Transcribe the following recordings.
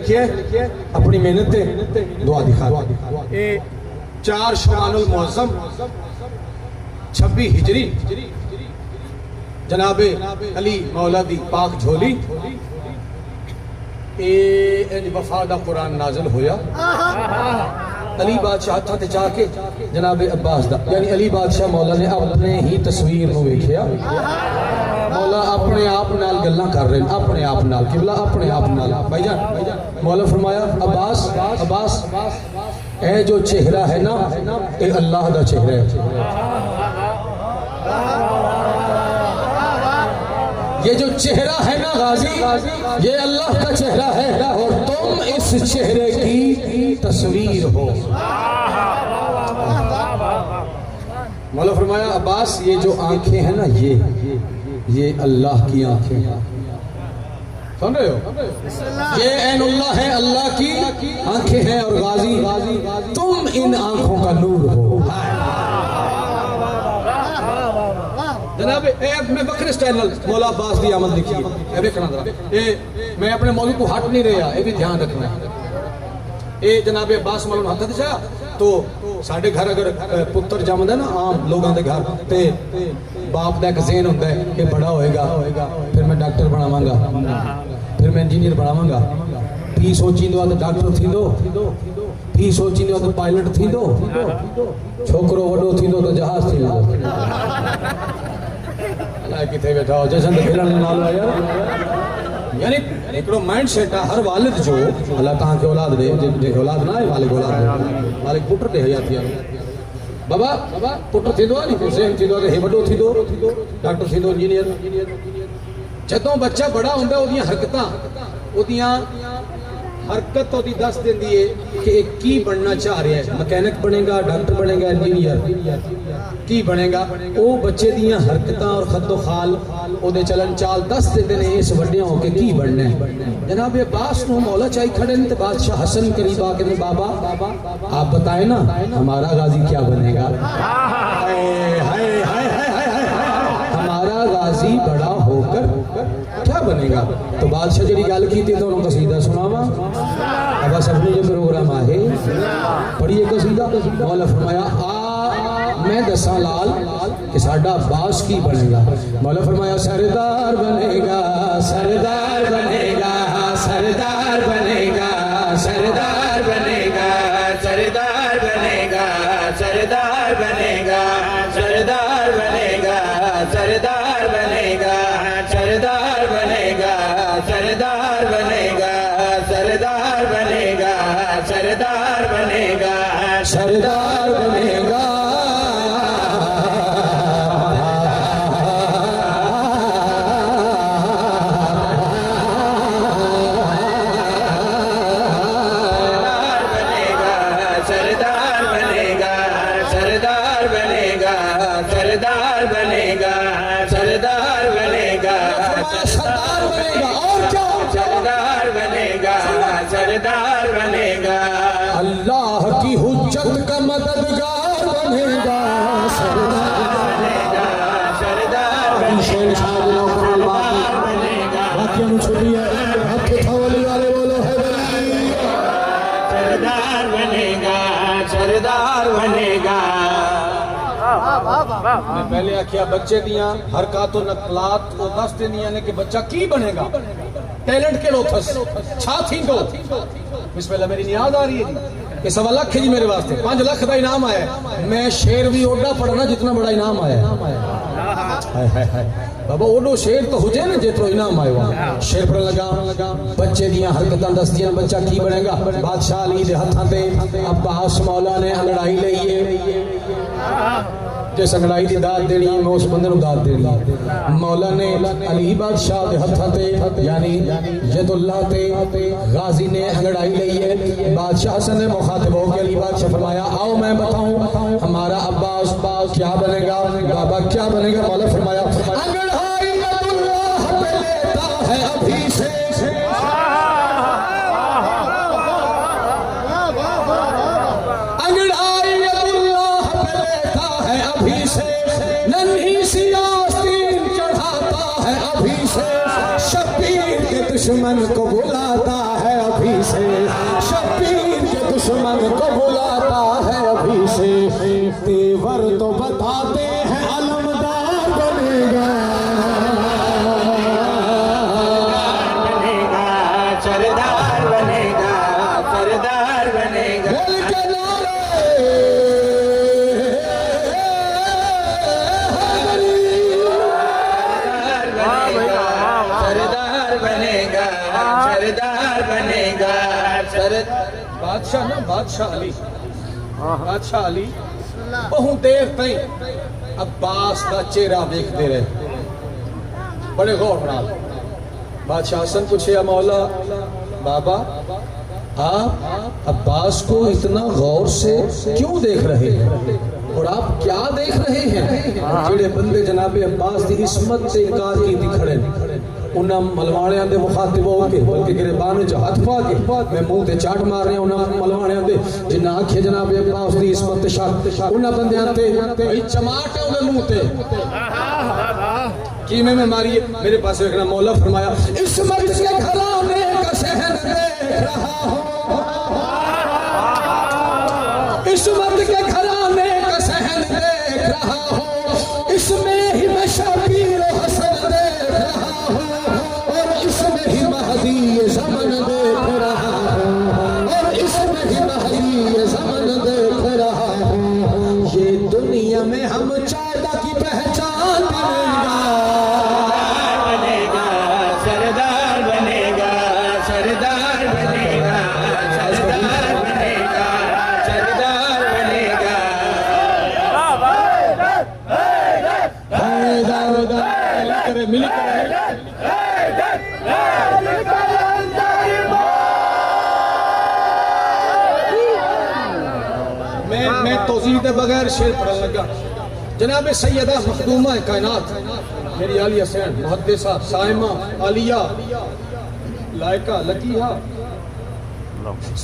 लिखिए अपनी मेहनत से दुआ दिखा। ये 4 शवानुल मुअज़्ज़म 26 हिजरी जनाबे अली मौला दी पाक झोली ए वफा दा कुरान नाज़िल होया। अली बादशाह हाथ ते जाके जनाबे अब्बास दा यानी अली बादशाह मौला ने अपने ही तस्वीर नूं वेखिया। मौला अपने आप नाल गल्लां कर रहे हैं, अपने आप नाल किबला अपने आप नाल। भाईजान मौला फरमाया अब्बास अब्बास ए जो चेहरा है ना ये अल्लाह दा चेहरा है, ये जो चेहरा है ना गाजी ये अल्लाह का चेहरा है और तुम इस चेहरे की तस्वीर हो। मौला फरमाया अब्बास ये जो आंखें हैं ना ये अल्लाह की आंखें, सुन रहे हो? ये ऐनुल्लाह है, अल्लाह की आंखें हैं और गाजी तुम इन आंखों का नूर हो। जनाब मैं बकरे स्टाइल मौला अब्बास की आमद लिखी है, देखना जरा मैं अपने मौलू को हट नहीं रहा, ये भी ध्यान रखना है। ये जनाब अब्बास मौलू हाथ दिशा तो साढ़े घर अगर पुत्र जमदा ना आम लोगों के घर ते बाप का एक ज़हन होता है कि बड़ा होएगा फिर मैं डॉक्टर बनावांगा, फिर मैं इंजीनियर बनावांगा, पी सोचींदो तो डॉक्टर थींदो, पी सोचींदो तो पायलट थींदो, छोकरो वडो थींदो तो जहाज थींदो। किथे बैठा हो जैसे खेलण नालो है यार, यानी एकड़ो माइंड सेट है हर वालिद जो अल्लाह तां के औलाद दे जे औलाद ना है मालिक औलाद मालिक पुत्र दे हयाती बाबा पुत्र थींदो नहीं सेम थींदो तो हे वडो थींदो डॉक्टर थींदो इंजीनियर। जदों बच्चा बड़ा होंदा ओदियां हरकतां ओदियां हरकत तो दस देंदी है कि एक की बनना चाह रहा है, मैकेनिक बनेगा, डॉक्टर बनेगा, इंजीनियर की बनेगा। वो बच्चे दियां हरकतां और खतो खाल ओदे चलन चाल दस देते हैं इस वड्डिया होके की बनना है। जनाब अब्बास को मौला चाई खड़े ने तो बादशाह हसन करीब आके बाबा आप बताए ना हमारा गाजी क्या बनेगा। हमारा गाजी बड़ा होकर क्या बनेगा? तो बादशाह जी गल की तो उन्होंने कसीदा सुनावा। अब सबने जो प्रोग्राम आहे पढ़िए कसीदा। मौला फरमाया मैं दसा लाल कि साडा अब्बास की बनेगा। मौला फरमाया सरदार बनेगा, सरदार बनेगा, सरदार बनेगा, सरदार बनेगा, सरदार बनेगा, सरदार बनेगा, सरदार बनेगा, सरदार बनेगा, सरदार बनेगा, सरदार बनेगा, सरदार बनेगा, सरदार बनेगा, सरदार बनेगा। सरदार बनेगा, अल्लाह की हुज्जत का मददगार बनेगा, सरदार बनेगा, सरदार बनेगा, सरदार बनेगा, सरदार बनेगा। मैं पहले आखिया बच्चे दियां हरकत नकलात वो दस दियां ने कि बच्चा की बनेगा, टैलेंट के लोथस छा थी दो। बिस्मिल्लाह मेरी याद आ रही है कि 1.25 लाख जी मेरे वास्ते 5 लाख का इनाम आया। मैं शेर भी ओडा पढ़ना जितना बड़ा इनाम आया। बाबा ओडो शेर तो हुजे ना जितना इनाम आया शेर पर लगा। बच्चे दियां हरकतां दस दियां बच्चा की बनेगा। बादशाह अली दे हत्थां ते अब्बास मौला ने अंगड़ाई लईए जिस अंगड़ाई की दाद देनी है मैं उस बंदे को दाद देनी। मौला ने अली बादशाह के हत्थां ते यानी यदुल्लाह ते गाजी ने अंगड़ाई लई है। बादशाह हसन ने मुखातिब होकर अली बादशाह फरमाया आओ मैं बताऊं हमारा अब्बास क्या बनेगा, बाबा क्या बनेगा। मौला फरमाया अंगड़ाई यदुल्लाह पे लेता है अभी से, दुश्मन को बुलाता है अभी से। बनेगा बादशाह ना बादशाह अली बहुत देर तक अब्बास का चेहरा देखते रहे बड़े गौर नाल। बादशाह हसन पूछे मौला बाबा आप अब्बास को इतना गौर से क्यों देख रहे हैं और आप क्या देख रहे हैं? जेड़े बंदे जनाबे अब्बास की इस्मत से इनकार की खड़े उन्हें मलवाणिया के मुखातिब होके बल्कि गिरबान च हथ पा के मैं मुंह ते चाट मार रहा उन्हें मलवाणिया के जिन्हें आखे जनाबे अब्बास की इस्मत शक उन्हें बंदियां ते चमाट है उन्हें मुंह ते की में मारिए मेरे पास देखना मौला फरमाया इस्मत के घराने का शहर देख रहा हूं इस्मत के घराने का शहर देख रहा हूं इसमें ही मैं शबीर हसन देख रहा हूं और इसमें ही महदी ज़मन देख रहा हूं और इसमें ही महदी ज़मन देख रहा हूं ये दुनिया में हम 14 की पहचान सरदार बनेगा सरदार बनेगा सरदार बनेगा सरदार बनेगा मिली मैं तौज़ीह के बगैर शेर पढ़ने लगा। जनाब सैयदा मखदूमा कायनात मेरी आलिया सैन मुहद्दिसा साइमा आलिया लायका लकीहा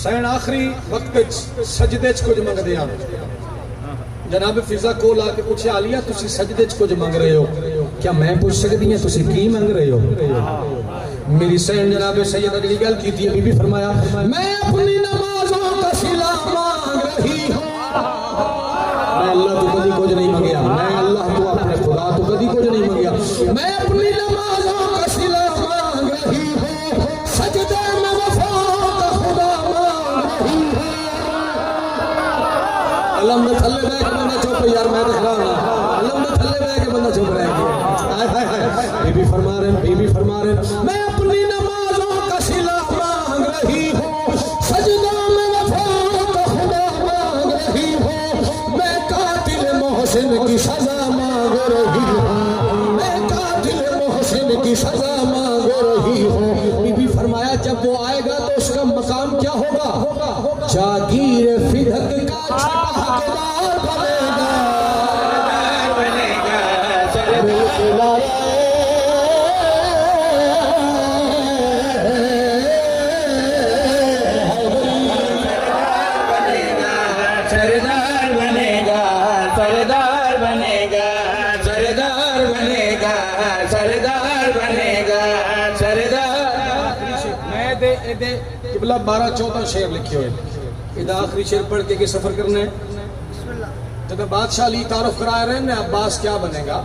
सैन आखिरी वक्त सजदे च कुछ मंगदे हैं। जनाब फिजा को ला के पूछे आलिया तुसी सजदे च कुछ मंग रहे हो क्या मैं पूछ सकती हैं तुसी की मंग रहे हो? मेरी सैन जनाब सैयदा जी गल की थी बीबी फरमाया मैं अपनी नमाजों का सिला मांग रही हूं। मैं अल्लाह तो कभी कुछ नहीं मंगया मैं अल्लाह तो अपने खुदा तो कभी कुछ नहीं मंगया मैं अपनी नमाजों का सिला मांग रही हूं सजदे में वफा का खुदा मांग रही हूं। अलम में थल्ले बैठ के बंदा चुप यार मैं तो खड़ा ना अलम में थल्ले बैठ के बंदा चुप रहेगी। हाय हाय हाय बीबी फरमा रहे मैं अपनी नमाजों का सिला मांग रही हूं सजदों में वफा का खुदा मांग रही हूं मैं कातिल मोहसिन की सजा मांग रही हूं मैं कातिल मोहसिन की सजा मांग रही हूं। बीबी फरमाया जब वो आएगा तो उसका मकाम क्या होगा? जागीर फिदक का हकदार बनेगा सरदार बनेगा सरदार बनेगा सरदार बनेगा सरदार बनेगा सरदार। मैं दे किबला 12-14 शेर लिखे हुए इधर आखिरी शेर पढ़ के सफर करना है। जब बादशाह अली तारुफ कराए रहे ना अब्बास क्या बनेगा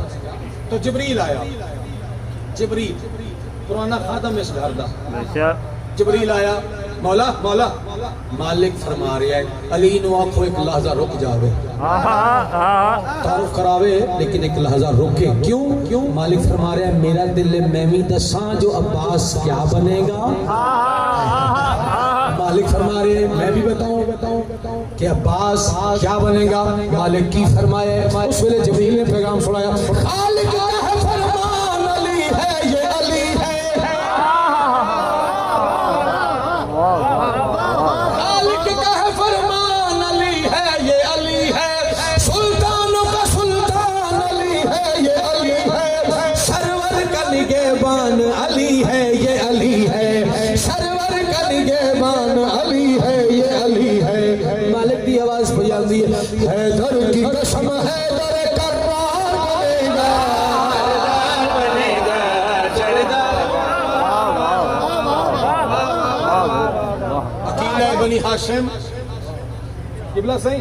तो जिब्रील आया। जिब्रील पुराना खादम इस घर का जिब्रील आया मौला मौला मालिक फरमा रहा है अली नु आखो एक लहजा रुक जावे तारुफ करावे लेकिन एक लहजा रुके क्यों मालिक फरमा रहा है मेरा दिल मैं भी दसा जो अब्बास क्या बनेगा। मालिक फरमा रहे मैं भी बताऊं कि अब्बास क्या बनेगा। मालिक की फरमाए उस वेले जिब्रील ने पैगाम सुनाया खालिक का है फरमान अली है ये अली है खालिक का है फरमान अली है ये अली है सुल्तानों का सुल्तान अली है ये अली है सरवर का निगहबान अली है ये अली है सरवर का निगहबान अली है ये अली है। मालिक की आवाज बजाती है दर की कसम है दर करार बनेगा सरदार अकीला बनी हाशिम किबला सही